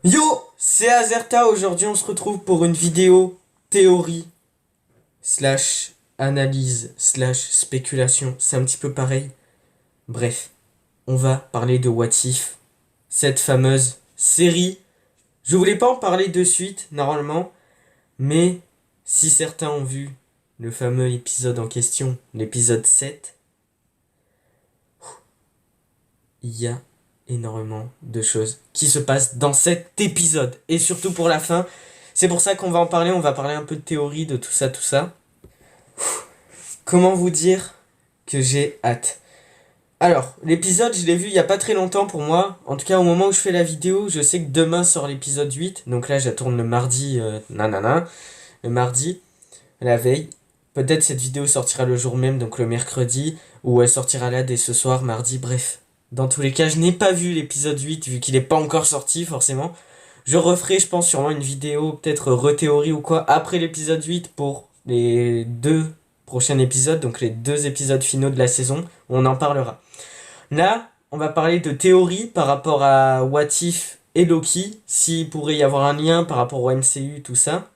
Yo, c'est Azerta. Aujourd'hui, on se retrouve pour une vidéo théorie slash analyse slash spéculation. C'est un petit peu pareil. Bref, on va parler de What If, cette fameuse série. Je voulais pas en parler de suite, normalement, mais si certains ont vu le fameux épisode en question, l'épisode 7, il y a énormément de choses qui se passent dans cet épisode. Et surtout pour la fin. C'est pour ça qu'on va en parler. On va parler un peu de théorie, de tout ça, tout ça. Comment vous dire que j'ai hâte? Alors, l'épisode, je l'ai vu il y a pas très longtemps pour moi. En tout cas, au moment où je fais la vidéo, je sais que demain sort l'épisode 8. Donc là, je la tourne le mardi, nanana. Le mardi, la veille. Peut-être cette vidéo sortira le jour même, donc le mercredi. Ou elle sortira là dès ce soir, mardi, bref. Dans tous les cas, je n'ai pas vu l'épisode 8, vu qu'il n'est pas encore sorti, forcément. Je referai, je pense, sûrement une vidéo, peut-être rethéorie ou quoi, après l'épisode 8 pour les deux prochains épisodes, donc les deux épisodes finaux de la saison, on en parlera. Là, on va parler de théorie par rapport à What If et Loki, s'il pourrait y avoir un lien par rapport au MCU, tout ça.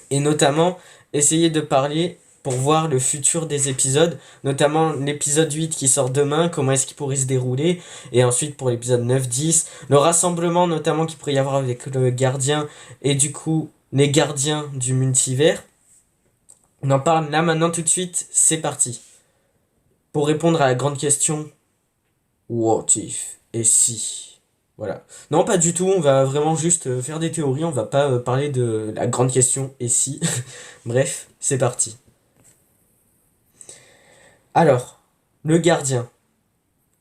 Et notamment, essayer de parler pour voir le futur des épisodes, notamment l'épisode 8 qui sort demain, comment est-ce qu'il pourrait se dérouler, et ensuite pour l'épisode 9, 10, le rassemblement notamment qu'il pourrait y avoir avec le gardien, et du coup les gardiens du multivers. On en parle là maintenant tout de suite, c'est parti. Pour répondre à la grande question, what if, et si? Voilà. Non, pas du tout, on va vraiment juste faire des théories, on va pas parler de la grande question, et si? Bref, c'est parti. Alors, le gardien,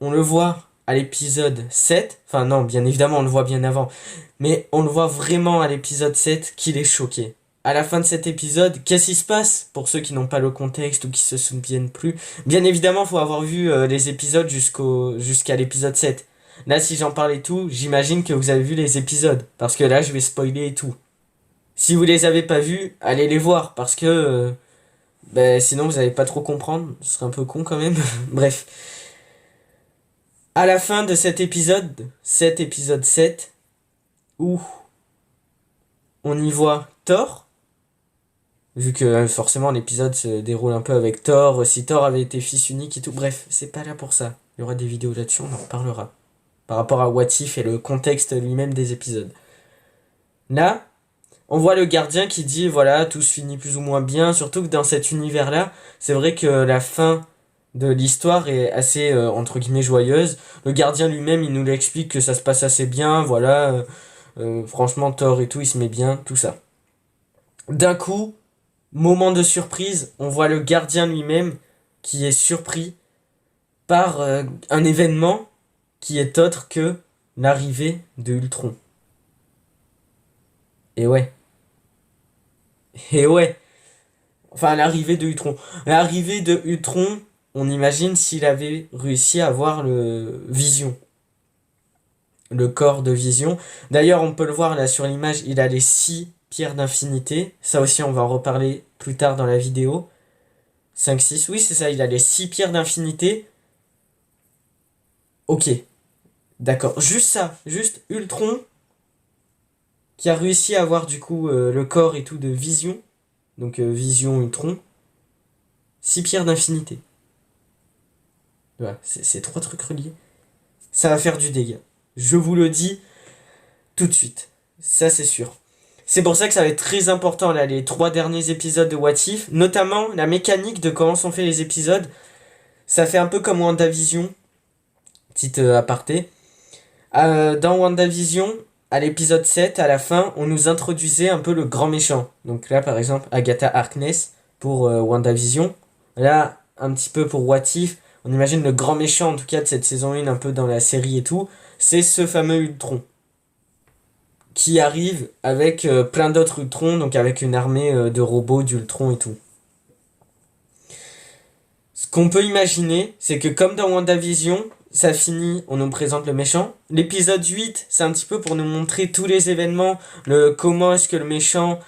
on le voit à l'épisode 7, enfin non, bien évidemment on le voit bien avant, mais on le voit vraiment à l'épisode 7 qu'il est choqué. À la fin de cet épisode, qu'est-ce qui se passe pour ceux qui n'ont pas le contexte ou qui se souviennent plus? Bien évidemment, faut avoir vu les épisodes jusqu'à l'épisode 7. Là, si j'en parle et tout, j'imagine que vous avez vu les épisodes, parce que là, je vais spoiler et tout. Si vous les avez pas vus, allez les voir, parce que ben, sinon vous allez pas trop comprendre, ce serait un peu con quand même. Bref. À la fin de cet épisode 7, où on y voit Thor, vu que forcément l'épisode se déroule un peu avec Thor, si Thor avait été fils unique et tout, bref, c'est pas là pour ça. Il y aura des vidéos là-dessus, on en reparlera. Par rapport à What If et le contexte lui-même des épisodes. Là, on voit le gardien qui dit, voilà, tout se finit plus ou moins bien, surtout que dans cet univers-là, c'est vrai que la fin de l'histoire est assez, entre guillemets, joyeuse. Le gardien lui-même, il nous l'explique que ça se passe assez bien, voilà, franchement, Thor et tout, il se met bien, tout ça. D'un coup, moment de surprise, on voit le gardien lui-même qui est surpris par un événement qui est autre que l'arrivée de Ultron. Et ouais, et ouais. Enfin, l'arrivée de Ultron. L'arrivée de Ultron, on imagine s'il avait réussi à avoir le Vision. Le corps de Vision. D'ailleurs, on peut le voir là sur l'image, il a les 6 pierres d'infinité. Ça aussi, on va en reparler plus tard dans la vidéo. 5, 6, oui, c'est ça, il a les 6 pierres d'infinité. Ok, d'accord. Juste ça, juste Ultron, qui a réussi à avoir du coup le corps et tout de Vision. Donc Vision, Ultron. 6 pierres d'infinité. Voilà, c'est 3 trucs reliés. Ça va faire du dégât. Je vous le dis tout de suite. Ça, c'est sûr. C'est pour ça que ça va être très important, là, les 3 derniers épisodes de What If. Notamment, la mécanique de comment sont faits les épisodes. Ça fait un peu comme WandaVision. Petite aparté. Dans WandaVision, à l'épisode 7, à la fin, on nous introduisait un peu le grand méchant. Donc là, par exemple, Agatha Harkness pour WandaVision. Là, un petit peu pour What If. On imagine le grand méchant, en tout cas, de cette saison 1, un peu dans la série et tout. C'est ce fameux Ultron. Qui arrive avec plein d'autres Ultrons, donc avec une armée de robots d'Ultron et tout. Ce qu'on peut imaginer, c'est que comme dans WandaVision, ça finit, on nous présente le méchant. L'épisode 8, c'est un petit peu pour nous montrer tous les événements, le comment est-ce que le méchant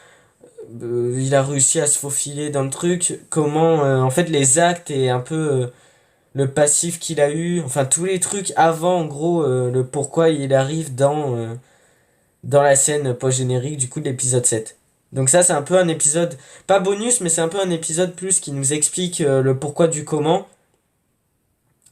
il a réussi à se faufiler dans le truc, comment en fait les actes et un peu le passif qu'il a eu, enfin tous les trucs avant en gros, le pourquoi il arrive dans dans la scène post-générique du coup de l'épisode 7. Donc ça c'est un peu un épisode, pas bonus, mais c'est un peu un épisode plus qui nous explique le pourquoi du comment.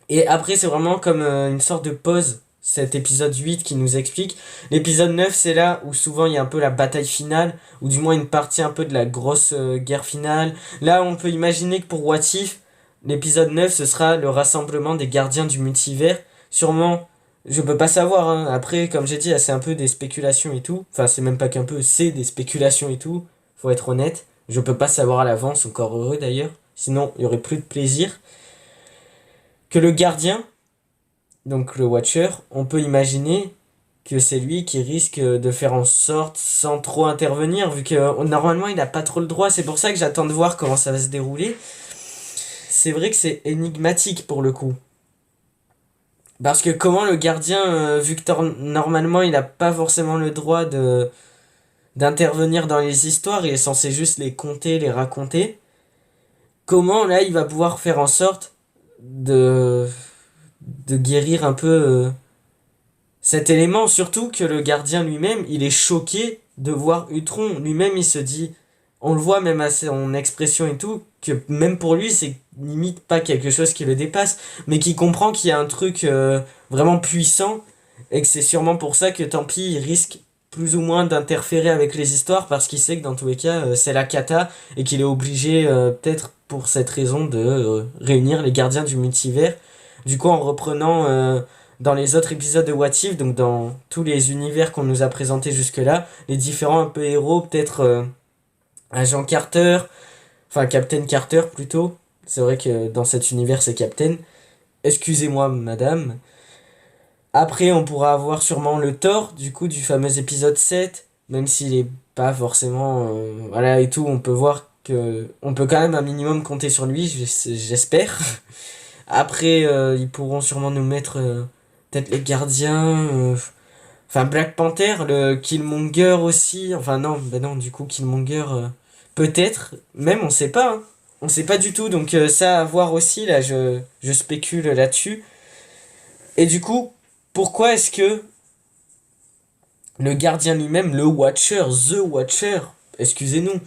Et après c'est vraiment comme une sorte de pause, cet épisode 8 qui nous explique. L'épisode 9 c'est là où souvent il y a un peu la bataille finale, ou du moins une partie un peu de la grosse guerre finale. Là on peut imaginer que pour What If, l'épisode 9 ce sera le rassemblement des gardiens du multivers. Sûrement, je peux pas savoir, hein. Après comme j'ai dit, c'est un peu des spéculations et tout. Enfin c'est même pas qu'un peu, c'est des spéculations et tout. Faut être honnête. Je peux pas savoir à l'avance, encore heureux d'ailleurs. Sinon il y aurait plus de plaisir. Que le gardien, donc le Watcher, on peut imaginer que c'est lui qui risque de faire en sorte sans trop intervenir, vu que normalement il n'a pas trop le droit. C'est pour ça que j'attends de voir comment ça va se dérouler. C'est vrai que c'est énigmatique pour le coup. Parce que comment le gardien, vu que normalement il n'a pas forcément le droit d'intervenir dans les histoires, il est censé juste les compter, les raconter, comment là il va pouvoir faire en sorte de, de guérir un peu cet élément, surtout que le gardien lui-même, il est choqué de voir Utron. Lui-même, il se dit, on le voit même à son expression et tout, que même pour lui, c'est limite pas quelque chose qui le dépasse, mais qui comprend qu'il y a un truc vraiment puissant, et que c'est sûrement pour ça que tant pis, il risque plus ou moins d'interférer avec les histoires, parce qu'il sait que dans tous les cas, c'est la cata, et qu'il est obligé, peut-être pour cette raison, de réunir les gardiens du multivers. Du coup, en reprenant dans les autres épisodes de What If, donc dans tous les univers qu'on nous a présentés jusque-là, les différents un peu héros, peut-être Agent Carter, enfin Captain Carter plutôt. C'est vrai que dans cet univers c'est Captain. Excusez-moi madame. Après on pourra avoir sûrement le Thor, du coup du fameux épisode 7, même s'il est pas forcément... voilà et tout, on peut voir que... On peut quand même un minimum compter sur lui, j'espère. Après ils pourront sûrement nous mettre... peut-être les gardiens, enfin Black Panther, le Killmonger aussi, enfin non, ben non, du coup Killmonger, peut-être, même on sait pas, hein. On sait pas du tout, donc ça à voir aussi, là je spécule là-dessus. Et du coup, pourquoi est-ce que le gardien lui-même, le Watcher, The Watcher, excusez-nous,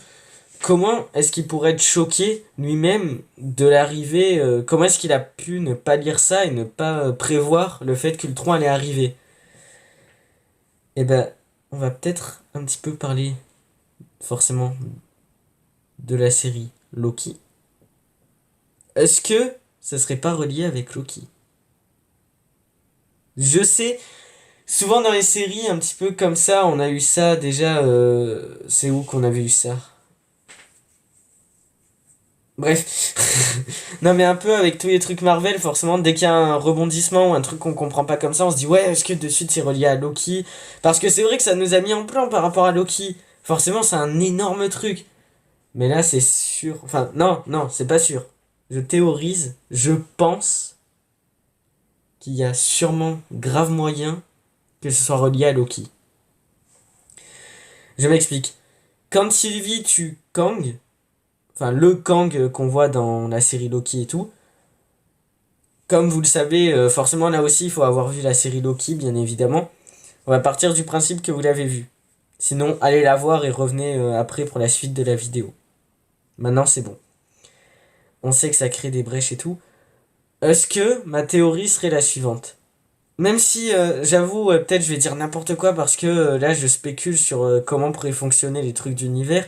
comment est-ce qu'il pourrait être choqué lui-même de l'arrivée, comment est-ce qu'il a pu ne pas lire ça et ne pas prévoir le fait qu'Ultron allait arriver? Eh ben, on va peut-être un petit peu parler forcément de la série Loki. Est-ce que ça serait pas relié avec Loki? Je sais, souvent dans les séries un petit peu comme ça, on a eu ça déjà. C'est où qu'on avait eu ça? Bref. Non mais un peu avec tous les trucs Marvel, forcément, dès qu'il y a un rebondissement ou un truc qu'on comprend pas comme ça, on se dit ouais, est-ce que de suite c'est relié à Loki? Parce que c'est vrai que ça nous a mis en plan par rapport à Loki. Forcément, c'est un énorme truc. Mais là, c'est sûr. Enfin, non, non, c'est pas sûr. Je théorise, je pense qu'il y a sûrement grave moyen que ce soit relié à Loki. Je m'explique. Quand Sylvie tue Kang, enfin le Kang qu'on voit dans la série Loki et tout, comme vous le savez, forcément là aussi il faut avoir vu la série Loki, bien évidemment. On va partir du principe que vous l'avez vu. Sinon, allez la voir et revenez après pour la suite de la vidéo. Maintenant, c'est bon. On sait que ça crée des brèches et tout. Est-ce que ma théorie serait la suivante? Même si, j'avoue, peut-être je vais dire n'importe quoi parce que là je spécule sur comment pourraient fonctionner les trucs d'univers.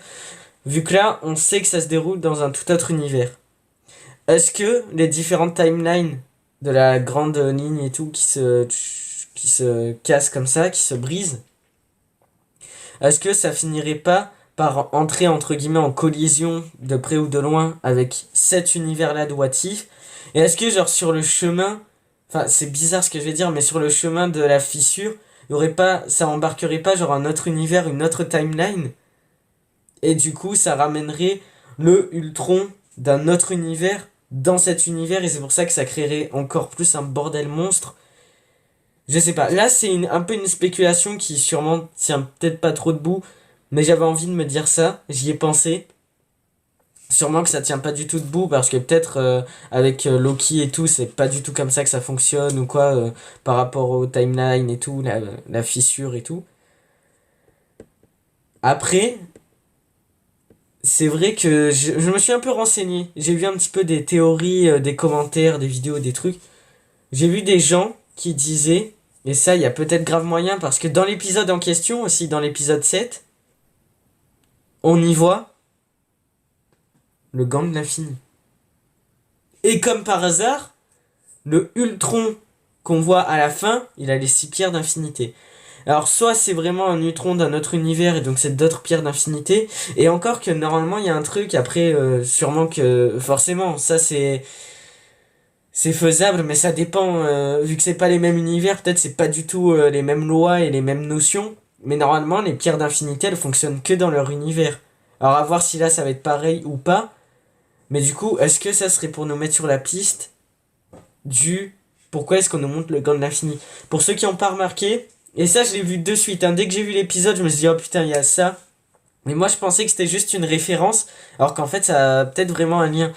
Vu que là, on sait que ça se déroule dans un tout autre univers. Est-ce que les différentes timelines de la grande ligne et tout qui se cassent comme ça, qui se brisent, est-ce que ça finirait pas par entrer entre guillemets en collision de près ou de loin avec cet univers-là de What If? Et est-ce que genre sur le chemin, enfin c'est bizarre ce que je vais dire, mais sur le chemin de la fissure, y aurait pas, ça embarquerait pas genre un autre univers, une autre timeline? Et du coup ça ramènerait le Ultron d'un autre univers dans cet univers et c'est pour ça que ça créerait encore plus un bordel monstre. Je sais pas. Là, c'est un peu une spéculation qui sûrement tient peut-être pas trop debout, mais j'avais envie de me dire ça. J'y ai pensé. Sûrement que ça tient pas du tout debout parce que peut-être avec Loki et tout, c'est pas du tout comme ça que ça fonctionne ou quoi par rapport au timeline et tout, la fissure et tout. Après, c'est vrai que je me suis un peu renseigné. J'ai vu un petit peu des théories, des commentaires, des vidéos, des trucs. J'ai vu des gens qui disaient, et ça, il y a peut-être grave moyen, parce que dans l'épisode en question, aussi dans l'épisode 7, on y voit le gant de l'infini. Et comme par hasard, le Ultron qu'on voit à la fin, il a les 6 pierres d'infinité. Alors soit c'est vraiment un Ultron d'un autre univers et donc c'est d'autres pierres d'infinité, et encore que normalement il y a un truc, après sûrement que forcément ça c'est faisable, mais ça dépend, vu que c'est pas les mêmes univers, peut-être c'est pas du tout les mêmes lois et les mêmes notions, mais normalement les pierres d'infinité elles fonctionnent que dans leur univers. Alors à voir si là ça va être pareil ou pas, mais du coup est-ce que ça serait pour nous mettre sur la piste du pourquoi est-ce qu'on nous montre le gant de l'infini. Pour ceux qui n'ont pas remarqué, et ça je l'ai vu de suite, hein, dès que j'ai vu l'épisode je me suis dit oh putain il y a ça, mais moi je pensais que c'était juste une référence, alors qu'en fait ça a peut-être vraiment un lien.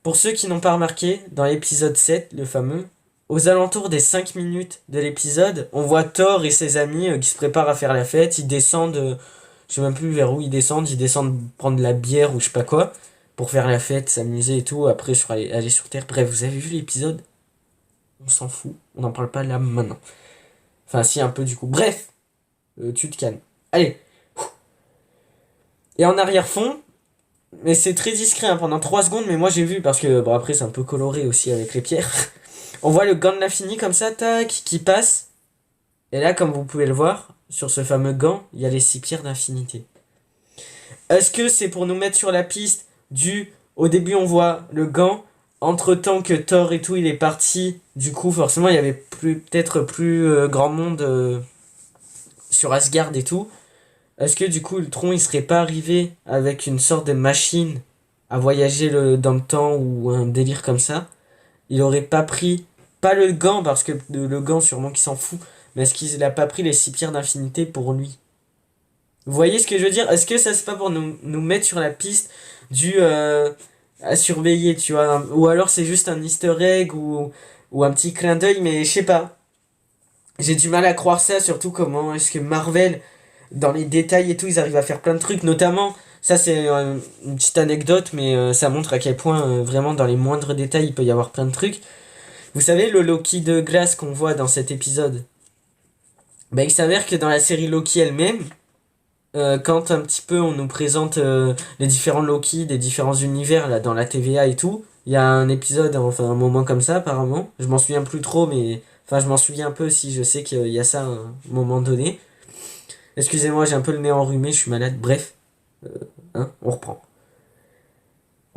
Pour ceux qui n'ont pas remarqué, dans l'épisode 7, le fameux, aux alentours des 5 minutes de l'épisode, on voit Thor et ses amis qui se préparent à faire la fête, ils descendent, je sais même plus vers où ils descendent prendre de la bière ou je sais pas quoi, pour faire la fête, s'amuser et tout, après sur aller sur Terre. Bref, vous avez vu l'épisode? On s'en fout, on n'en parle pas là maintenant. Enfin si un peu du coup. Bref, tu te calmes. Allez. Et en arrière-fond, mais c'est très discret hein, pendant 3 secondes, mais moi j'ai vu parce que bon après c'est un peu coloré aussi avec les pierres. On voit le gant de l'infini comme ça, tac, qui passe. Et là, comme vous pouvez le voir, sur ce fameux gant, il y a les 6 pierres d'infinité. Est-ce que c'est pour nous mettre sur la piste du... Au début on voit le gant, entre-temps que Thor et tout il est parti, du coup forcément il y avait peut-être plus grand monde sur Asgard et tout. Est-ce que du coup Ultron il serait pas arrivé avec une sorte de machine à voyager dans le temps ou un délire comme ça? Il aurait pas pris, pas le gant parce que le gant sûrement qu'il s'en fout, mais est-ce qu'il a pas pris les 6 pierres d'infinité pour lui? Vous voyez ce que je veux dire? Est-ce que ça c'est pas pour nous mettre sur la piste du à surveiller, tu vois? Ou alors c'est juste un easter egg ou un petit clin d'œil, mais je sais pas. J'ai du mal à croire ça, surtout comment est-ce que Marvel, dans les détails et tout, ils arrivent à faire plein de trucs, notamment, ça c'est une petite anecdote, mais ça montre à quel point vraiment dans les moindres détails il peut y avoir plein de trucs. Vous savez le Loki de glace qu'on voit dans cet épisode? Bah il s'avère que dans la série Loki elle-même, quand un petit peu on nous présente les différents Loki des différents univers là dans la TVA et tout, il y a un épisode, enfin un moment comme ça apparemment, je m'en souviens plus trop mais enfin je m'en souviens un peu si je sais qu'il y a ça à un moment donné. Excusez-moi, j'ai un peu le nez enrhumé, je suis malade, bref, hein, on reprend.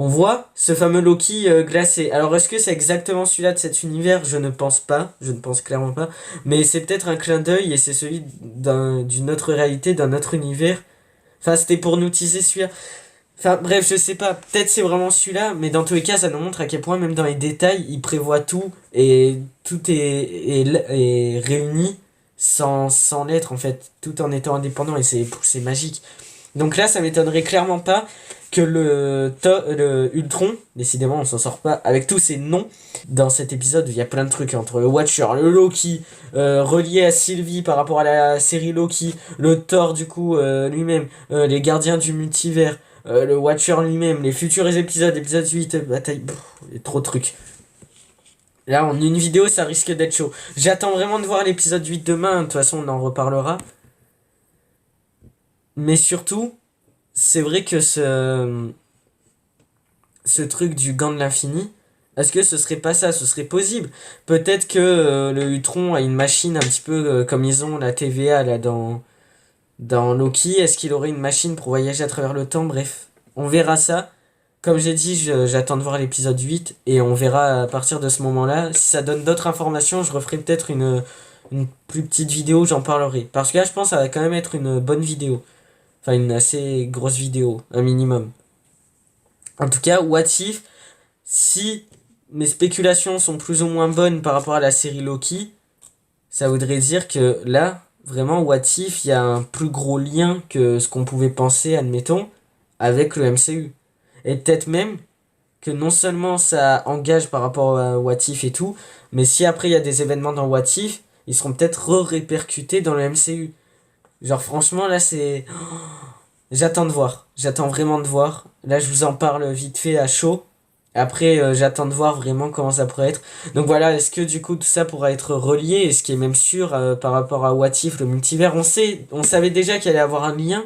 On voit ce fameux Loki glacé. Alors est-ce que c'est exactement celui-là de cet univers? Je ne pense pas, je ne pense clairement pas. Mais c'est peut-être un clin d'œil et c'est celui d'une autre réalité, d'un autre univers. Enfin c'était pour nous teaser celui-là. Enfin bref, je sais pas, peut-être c'est vraiment celui-là, mais dans tous les cas ça nous montre à quel point même dans les détails, il prévoit tout et tout est réuni sans l'être en fait, tout en étant indépendant et c'est magique. Donc là ça m'étonnerait clairement pas que le Ultron, décidément on s'en sort pas avec tous ces noms, dans cet épisode il y a plein de trucs entre le Watcher, le Loki, relié à Sylvie par rapport à la série Loki, le Thor du coup lui-même, les gardiens du multivers, le Watcher lui-même, les futurs épisodes, épisode 8, bataille, il y a trop de trucs. Là en une vidéo ça risque d'être chaud. J'attends vraiment de voir l'épisode 8 demain, de toute façon on en reparlera. Mais surtout, c'est vrai que ce truc du gant de l'infini, est-ce que ce serait pas ça? Ce serait possible. Peut-être que le Ultron a une machine un petit peu comme ils ont la TVA là dans Loki. Est-ce qu'il aurait une machine pour voyager à travers le temps? Bref, on verra ça. Comme j'ai dit, j'attends de voir l'épisode 8 et on verra à partir de ce moment-là. Si ça donne d'autres informations, je referai peut-être une plus petite vidéo, j'en parlerai. Parce que là, je pense que ça va quand même être une bonne vidéo. Enfin, une assez grosse vidéo, un minimum. En tout cas, What If, si mes spéculations sont plus ou moins bonnes par rapport à la série Loki, ça voudrait dire que là, vraiment, What If, il y a un plus gros lien que ce qu'on pouvait penser, admettons, avec le MCU. Et peut-être même que non seulement ça engage par rapport à What If et tout, mais si après il y a des événements dans What If, ils seront peut-être répercutés dans le MCU. Genre franchement là c'est... J'attends de voir. J'attends vraiment de voir. Là je vous en parle vite fait à chaud. Après j'attends de voir vraiment comment ça pourrait être. Donc voilà, est-ce que du coup tout ça pourra être relié? Et ce qui est même sûr par rapport à What If, le multivers, on savait déjà qu'il allait avoir un lien.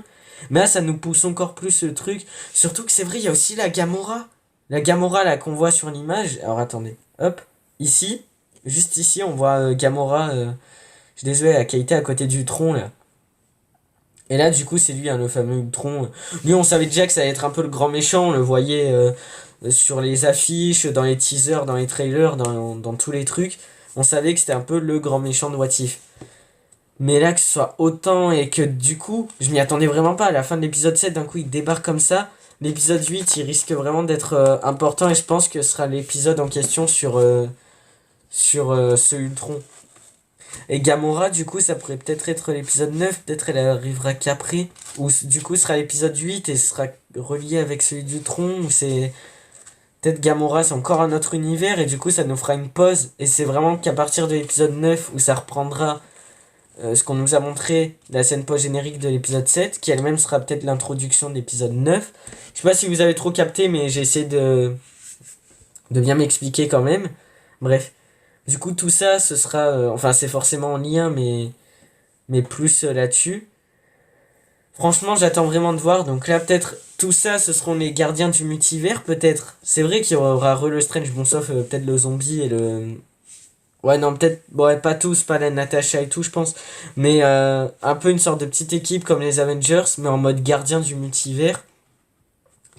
Mais là ça nous pousse encore plus le truc. Surtout que c'est vrai, il y a aussi la Gamora. La Gamora là qu'on voit sur l'image. Alors attendez, hop, ici, juste ici on voit Gamora. Je suis désolé, la qualité à côté du tronc là. Et là, du coup, c'est lui, hein, le fameux Ultron. Lui, on savait déjà que ça allait être un peu le grand méchant. On le voyait sur les affiches, dans les teasers, dans les trailers, dans tous les trucs. On savait que c'était un peu le grand méchant de What If. Mais là, que ce soit autant et que du coup, je m'y attendais vraiment pas. À la fin de l'épisode 7, d'un coup, il débarque comme ça. L'épisode 8, il risque vraiment d'être important. Et je pense que ce sera l'épisode en question sur ce Ultron. Et Gamora, du coup, ça pourrait peut-être être l'épisode 9, peut-être elle arrivera qu'après. Ou du coup, ce sera l'épisode 8 et ce sera relié avec celui du tronc. Ou c'est. Peut-être Gamora, c'est encore un autre univers et du coup, ça nous fera une pause. Et c'est vraiment qu'à partir de l'épisode 9 où ça reprendra ce qu'on nous a montré, la scène post-générique de l'épisode 7, qui elle-même sera peut-être l'introduction de l'épisode 9. Je sais pas si vous avez trop capté, mais j'ai essayé de bien m'expliquer quand même. Bref. Du coup, tout ça, ce sera. Enfin, c'est forcément en lien, mais plus là-dessus. Franchement, j'attends vraiment de voir. Donc là, peut-être, tout ça, ce seront les gardiens du multivers, peut-être. C'est vrai qu'il y aura le Strange, bon, sauf peut-être le zombie et le. Ouais, non, peut-être. Bon, ouais, pas tous, pas la Natasha et tout, je pense. Mais un peu une sorte de petite équipe comme les Avengers, mais en mode gardien du multivers.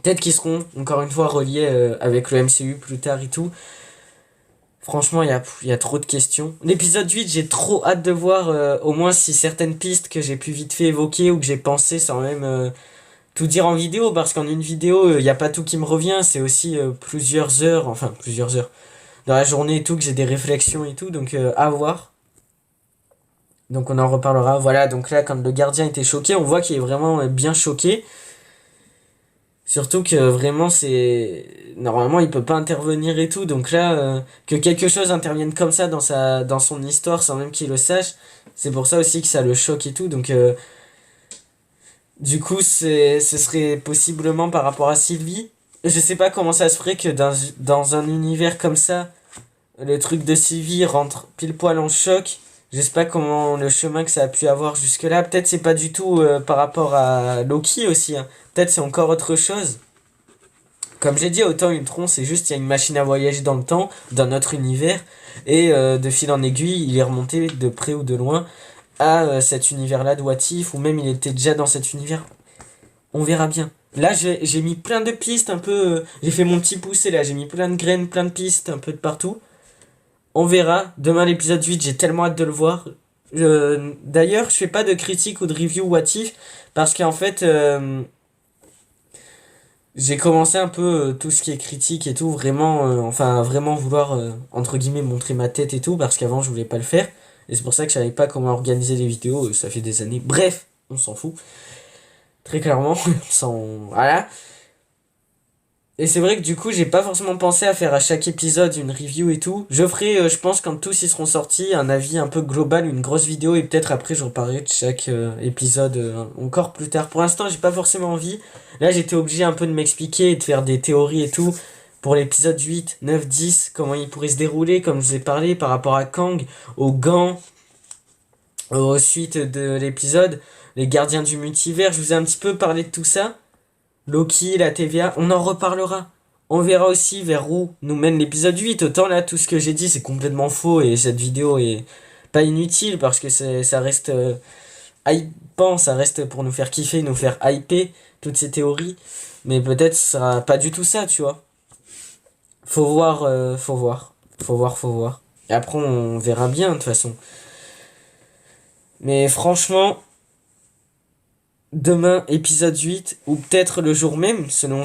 Peut-être qu'ils seront, encore une fois, reliés avec le MCU plus tard et tout. Franchement, il y a trop de questions. L'épisode 8, j'ai trop hâte de voir au moins si certaines pistes que j'ai pu vite fait évoquer ou que j'ai pensé sans même tout dire en vidéo, parce qu'en une vidéo, il n'y a pas tout qui me revient, c'est aussi plusieurs heures, enfin plusieurs heures, dans la journée et tout, que j'ai des réflexions et tout, donc à voir. Donc on en reparlera. Voilà, donc là, quand le gardien était choqué, on voit qu'il est vraiment bien choqué. Surtout que vraiment c'est normalement il peut pas intervenir et tout donc là que quelque chose intervienne comme ça dans son histoire sans même qu'il le sache, c'est pour ça aussi que ça le choque et tout donc du coup ce serait possiblement par rapport à Sylvie. Je sais pas comment ça se ferait que dans un univers comme ça le truc de Sylvie rentre pile poil en choc. Je sais pas comment le chemin que ça a pu avoir jusque-là. Peut-être c'est pas du tout par rapport à Loki aussi, hein. Peut-être c'est encore autre chose. Comme j'ai dit, autant Ultron, c'est juste, il y a une machine à voyager dans le temps, dans notre univers, et de fil en aiguille, il est remonté de près ou de loin à cet univers-là de What If, ou même il était déjà dans cet univers. On verra bien. Là, j'ai mis plein de pistes, un peu... j'ai fait mon petit poussé, là, j'ai mis plein de graines, plein de pistes, un peu de partout. On verra. Demain, l'épisode 8, j'ai tellement hâte de le voir. D'ailleurs, je fais pas de critique ou de review What If, parce qu'en fait... j'ai commencé un peu tout ce qui est critique et tout, vraiment, enfin, vraiment vouloir, entre guillemets, montrer ma tête et tout, parce qu'avant, je voulais pas le faire. Et c'est pour ça que je savais pas comment organiser les vidéos, ça fait des années. Bref, on s'en fout. Très clairement, on s'en... Voilà. Et c'est vrai que du coup, j'ai pas forcément pensé à faire à chaque épisode une review et tout. Je ferai, je pense, quand tous y seront sortis, un avis un peu global, une grosse vidéo, et peut-être après, je reparlerai de chaque épisode encore plus tard. Pour l'instant, j'ai pas forcément envie. Là, j'étais obligé un peu de m'expliquer et de faire des théories et tout. Pour l'épisode 8, 9, 10, comment il pourrait se dérouler, comme je vous ai parlé, par rapport à Kang, aux gants, aux suites de l'épisode, les gardiens du multivers. Je vous ai un petit peu parlé de tout ça. Loki, la TVA, on en reparlera. On verra aussi vers où nous mène l'épisode 8. Autant là, tout ce que j'ai dit, c'est complètement faux et cette vidéo est pas inutile parce que ça reste hypant, ça reste pour nous faire kiffer, nous faire hyper toutes ces théories. Mais peut-être ça sera pas du tout ça, tu vois. Faut voir, faut voir. Faut voir, faut voir. Et après, on verra bien, de toute façon. Mais franchement, demain, épisode 8, ou peut-être le jour même, selon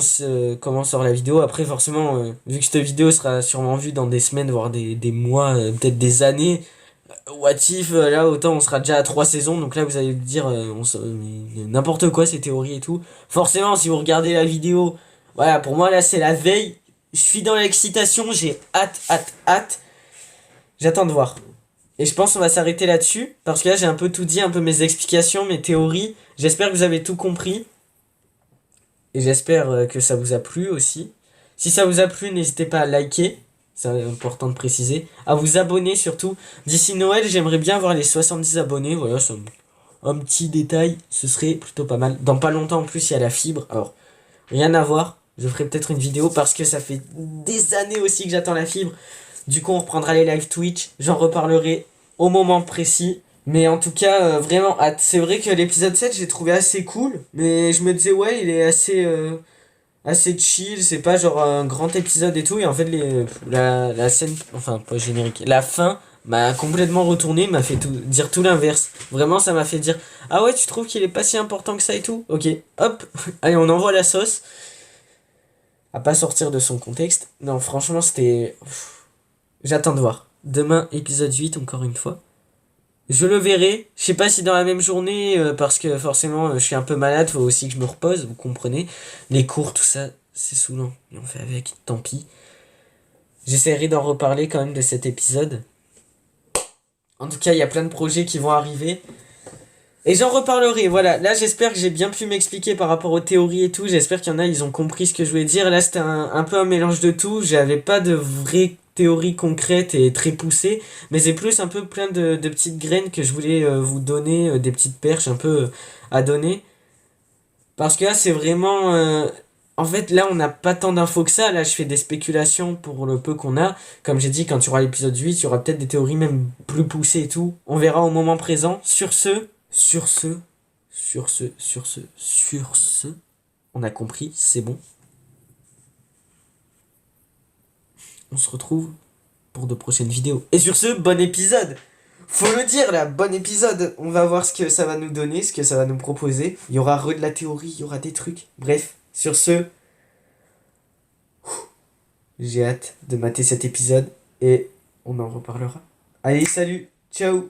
comment sort la vidéo. Après, forcément, vu que cette vidéo sera sûrement vue dans des semaines, voire des mois, peut-être des années, What If, là, autant on sera déjà à 3 saisons, donc là, vous allez me dire, mais n'importe quoi, ces théories et tout. Forcément, si vous regardez la vidéo, voilà, pour moi, là, c'est la veille. Je suis dans l'excitation, j'ai hâte, hâte, hâte. J'attends de voir. Et je pense qu'on va s'arrêter là-dessus, parce que là j'ai un peu tout dit, un peu mes explications, mes théories. J'espère que vous avez tout compris. Et j'espère que ça vous a plu aussi. Si ça vous a plu, n'hésitez pas à liker. C'est important de préciser. À vous abonner surtout. D'ici Noël, j'aimerais bien avoir les 70 abonnés. Voilà, c'est un petit détail. Ce serait plutôt pas mal. Dans pas longtemps en plus, il y a la fibre. Alors, rien à voir. Je ferai peut-être une vidéo parce que ça fait des années aussi que j'attends la fibre. Du coup, on reprendra les live Twitch. J'en reparlerai au moment précis. Mais en tout cas, vraiment hâte. C'est vrai que l'épisode 7, j'ai trouvé assez cool. Mais je me disais, ouais, il est assez chill. C'est pas genre un grand épisode et tout. Et en fait, la scène, enfin, pas générique, la fin m'a complètement retourné. M'a fait dire tout l'inverse. Vraiment, ça m'a fait dire, ah ouais, tu trouves qu'il est pas si important que ça et tout? Ok, hop. Allez, on envoie la sauce. À pas sortir de son contexte. Non, franchement, c'était. J'attends de voir. Demain, épisode 8, encore une fois. Je le verrai. Je sais pas si dans la même journée, parce que forcément, je suis un peu malade. Faut aussi que je me repose, vous comprenez. Les cours, tout ça, c'est saoulant. Et on fait avec, tant pis. J'essaierai d'en reparler quand même de cet épisode. En tout cas, il y a plein de projets qui vont arriver. Et j'en reparlerai, voilà. Là, j'espère que j'ai bien pu m'expliquer par rapport aux théories et tout. J'espère qu'il y en a, ils ont compris ce que je voulais dire. Là, c'était un peu un mélange de tout. J'avais pas de vraies théories concrètes et très poussées. Mais c'est plus un peu plein de petites graines que je voulais vous donner, des petites perches un peu à donner. Parce que là, c'est vraiment... en fait, là, on n'a pas tant d'infos que ça. Là, je fais des spéculations pour le peu qu'on a. Comme j'ai dit, quand tu auras l'épisode 8, il y aura peut-être des théories même plus poussées et tout. On verra au moment présent. Sur ce, on a compris, c'est bon. On se retrouve pour de prochaines vidéos. Et sur ce, bon épisode. Faut le dire là, bon épisode. On va voir ce que ça va nous donner, ce que ça va nous proposer. Il y aura de la théorie, il y aura des trucs. Bref, sur ce, j'ai hâte de mater cet épisode et on en reparlera. Allez, salut, ciao.